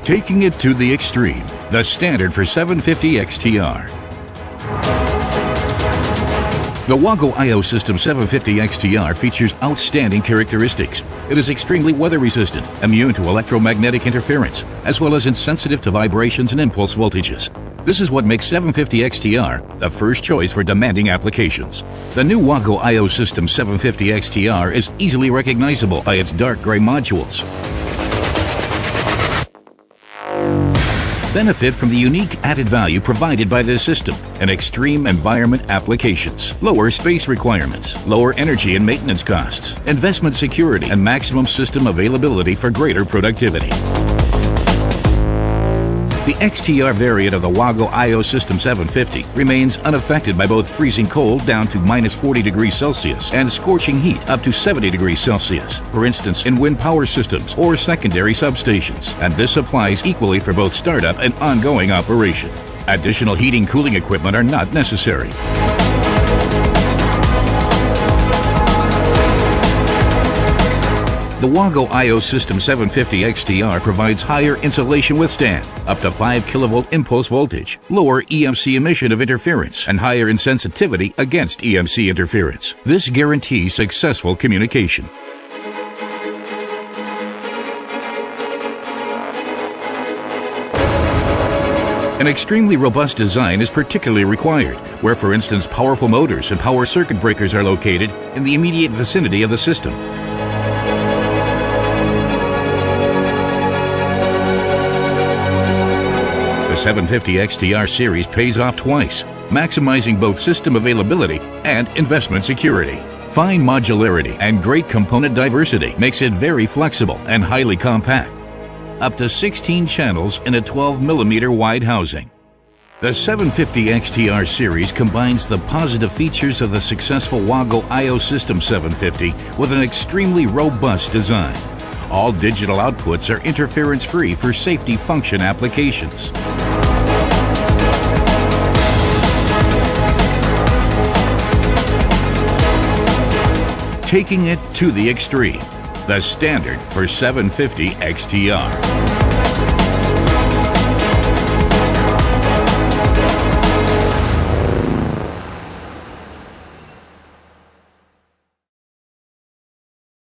Taking it to the extreme, the standard for 750 XTR. The WAGO I/O System 750 XTR features outstanding characteristics. It is extremely weather resistant, immune to electromagnetic interference, as well as insensitive to vibrations and impulse voltages. This is what makes 750 XTR the first choice for demanding applications. The new WAGO I/O System 750 XTR is easily recognizable by its dark gray modules. Benefit from the unique added value provided by this system in extreme environment applications, lower space requirements, lower energy and maintenance costs, investment security, and maximum system availability for greater productivity. The XTR variant of the WAGO I/O System 750 remains unaffected by both freezing cold down to -40 degrees Celsius and scorching heat up to 70 degrees Celsius, for instance in wind power systems or secondary substations, and this applies equally for both startup and ongoing operation. Additional heating cooling equipment are not necessary. The WAGO I/O System 750 XTR provides higher insulation withstand, up to 5 kilovolt impulse voltage, lower EMC emission of interference, and higher insensitivity against EMC interference. This guarantees successful communication. An extremely robust design is particularly required, where, for instance, powerful motors and power circuit breakers are located in the immediate vicinity of the system. The 750 XTR series pays off twice, maximizing both system availability and investment security. Fine modularity and great component diversity makes it very flexible and highly compact. Up to 16 channels in a 12mm wide housing. The 750 XTR series combines the positive features of the successful WAGO I/O System 750 with an extremely robust design. All digital outputs are interference-free for safety function applications. Taking it to the extreme, the standard for 750 XTR.